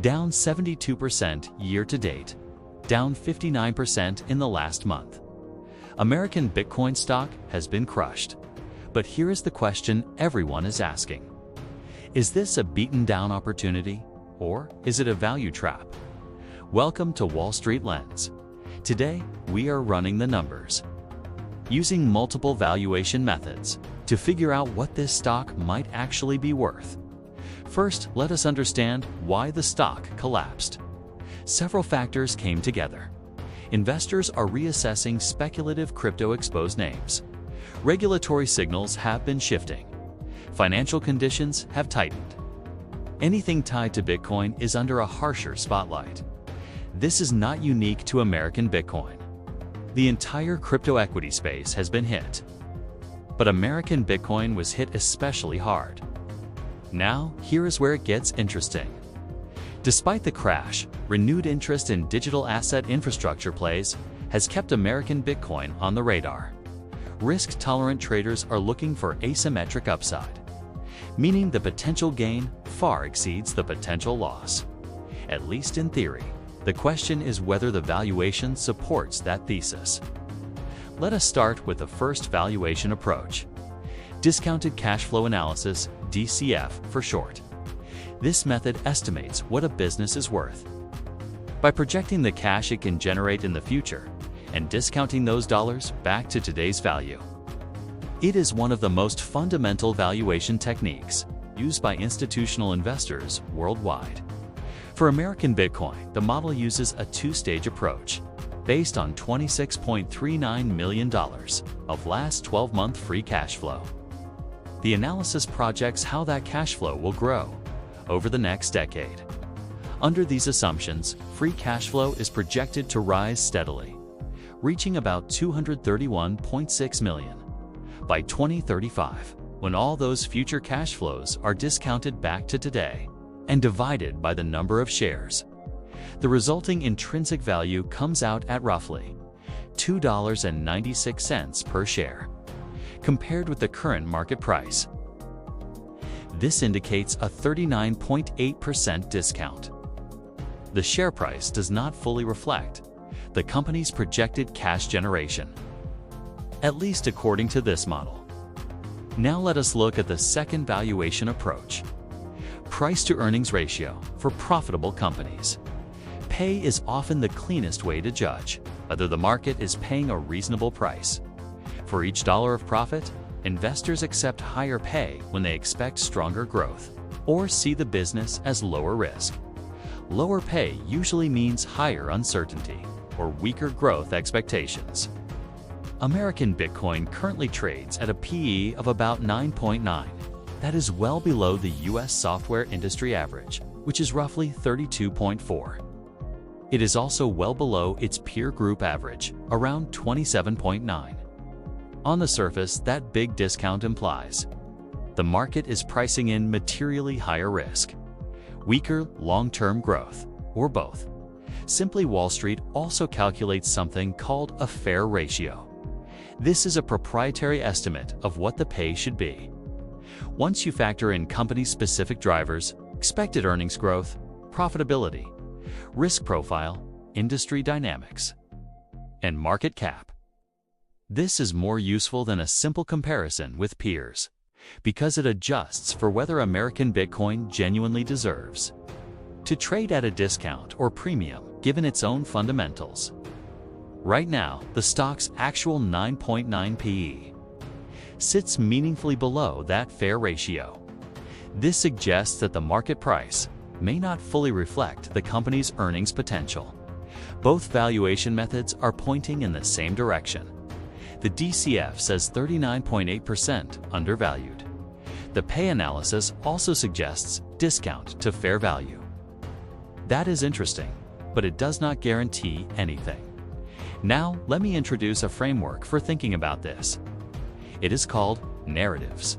down 72% year to date, down 59% in the last month. American Bitcoin stock has been crushed. But here is the question everyone is asking. Is this a beaten down opportunity, or is it a value trap? Welcome to Wall Street Lens. Today, we are running the numbers, using multiple valuation methods to figure out what this stock might actually be worth. First, let us understand why the stock collapsed. Several factors came together. Investors are reassessing speculative crypto-exposed names. Regulatory signals have been shifting. Financial conditions have tightened. Anything tied to Bitcoin is under a harsher spotlight. This is not unique to American Bitcoin. The entire crypto equity space has been hit. But American Bitcoin was hit especially hard. Now, here is where it gets interesting. Despite the crash, renewed interest in digital asset infrastructure plays has kept American Bitcoin on the radar. Risk-tolerant traders are looking for asymmetric upside, meaning the potential gain far exceeds the potential loss. At least in theory. The question is whether the valuation supports that thesis. Let us start with the first valuation approach. Discounted cash flow analysis, DCF for short. This method estimates what a business is worth by projecting the cash it can generate in the future and discounting those dollars back to today's value. It is one of the most fundamental valuation techniques used by institutional investors worldwide. For American Bitcoin, the model uses a two-stage approach based on $26.39 million of last 12-month free cash flow. The analysis projects how that cash flow will grow over the next decade. Under these assumptions, free cash flow is projected to rise steadily, reaching about $231.6 million by 2035, when all those future cash flows are discounted back to today and divided by the number of shares. The resulting intrinsic value comes out at roughly $2.96 per share, compared with the current market price. This indicates a 39.8% discount. The share price does not fully reflect the company's projected cash generation, at least according to this model. Now let us look at the second valuation approach. Price-to-earnings ratio for profitable companies. Pay is often the cleanest way to judge whether the market is paying a reasonable price. For each dollar of profit, investors accept higher pay when they expect stronger growth or see the business as lower risk. Lower pay usually means higher uncertainty or weaker growth expectations. American Bitcoin currently trades at a PE of about 9.9. That is well below the US software industry average, which is roughly 32.4. It is also well below its peer group average, around 27.9. On the surface, that big discount implies the market is pricing in materially higher risk, weaker long-term growth, or both. Simply, Wall Street also calculates something called a fair ratio. This is a proprietary estimate of what the pay should be. Once you factor in company-specific drivers, expected earnings growth, profitability, risk profile, industry dynamics, and market cap. This is more useful than a simple comparison with peers, because it adjusts for whether American Bitcoin genuinely deserves to trade at a discount or premium given its own fundamentals. Right now, the stock's actual 9.9 PE sits meaningfully below that fair ratio. This suggests that the market price may not fully reflect the company's earnings potential. Both valuation methods are pointing in the same direction. The DCF says 39.8% undervalued. The pay analysis also suggests discount to fair value. That is interesting, but it does not guarantee anything. Now, let me introduce a framework for thinking about this. It is called narratives.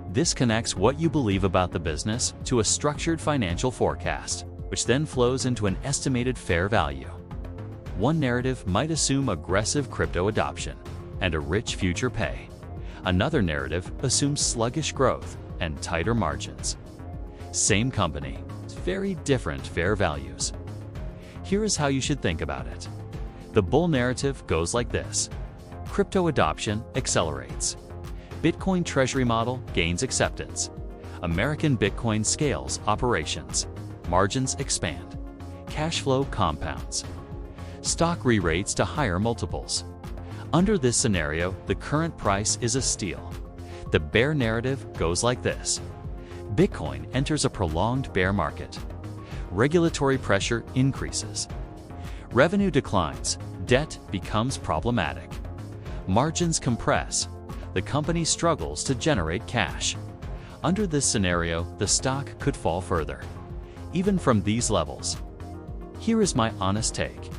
This connects what you believe about the business to a structured financial forecast, which then flows into an estimated fair value. One narrative might assume aggressive crypto adoption and a rich future pay. Another narrative assumes sluggish growth and tighter margins. Same company, very different fair values. Here is how you should think about it. The bull narrative goes like this. Crypto adoption accelerates. Bitcoin treasury model gains acceptance. American Bitcoin scales operations. Margins expand. Cash flow compounds. Stock re-rates to higher multiples. Under this scenario, the current price is a steal. The bear narrative goes like this. Bitcoin enters a prolonged bear market. Regulatory pressure increases. Revenue declines. Debt becomes problematic. Margins compress. The company struggles to generate cash. Under this scenario, the stock could fall further, even from these levels. Here is my honest take.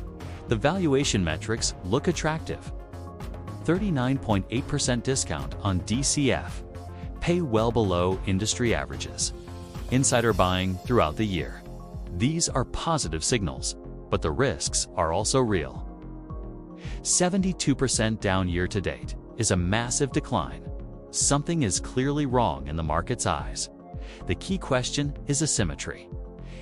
The valuation metrics look attractive. 39.8% discount on DCF. Pay well below industry averages. Insider buying throughout the year. These are positive signals, but the risks are also real. 72% down year to date is a massive decline. Something is clearly wrong in the market's eyes. The key question is asymmetry.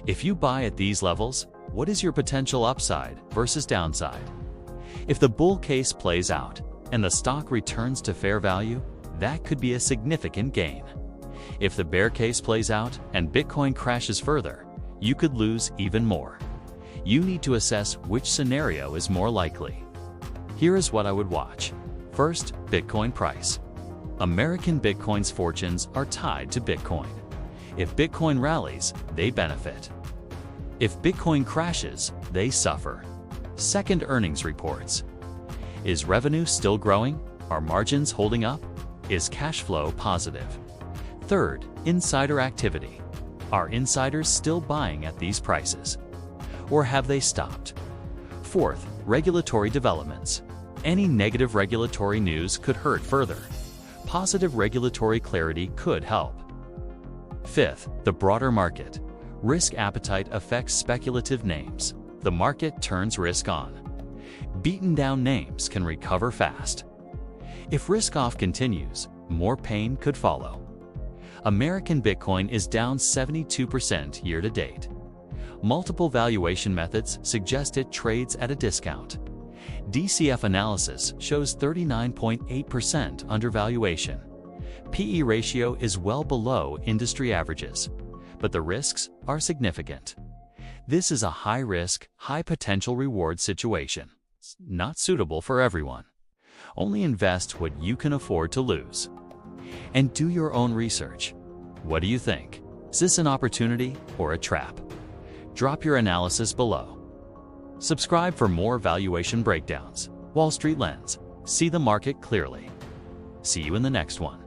If you buy at these levels, what is your potential upside versus downside? If the bull case plays out and the stock returns to fair value, that could be a significant gain. If the bear case plays out and Bitcoin crashes further, you could lose even more. You need to assess which scenario is more likely. Here is what I would watch. First, Bitcoin price. American Bitcoin's fortunes are tied to Bitcoin. If Bitcoin rallies, they benefit. If Bitcoin crashes, they suffer. Second, earnings reports. Is revenue still growing? Are margins holding up? Is cash flow positive? Third, insider activity. Are insiders still buying at these prices? Or have they stopped? Fourth, regulatory developments. Any negative regulatory news could hurt further. Positive regulatory clarity could help. Fifth, the broader market. Risk appetite affects speculative names. The market turns risk on. Beaten down names can recover fast. If risk off continues, more pain could follow. American Bitcoin is down 72% year to date. Multiple valuation methods suggest it trades at a discount. DCF Analysis shows 39.8% undervaluation. PE ratio is well below industry averages, but the risks are significant. This is a high-risk, high-potential reward situation. It's not suitable for everyone. Only invest what you can afford to lose. And do your own research. What do you think? Is this an opportunity or a trap? Drop your analysis below. Subscribe for more valuation breakdowns. Wall Street Lens. See the market clearly. See you in the next one.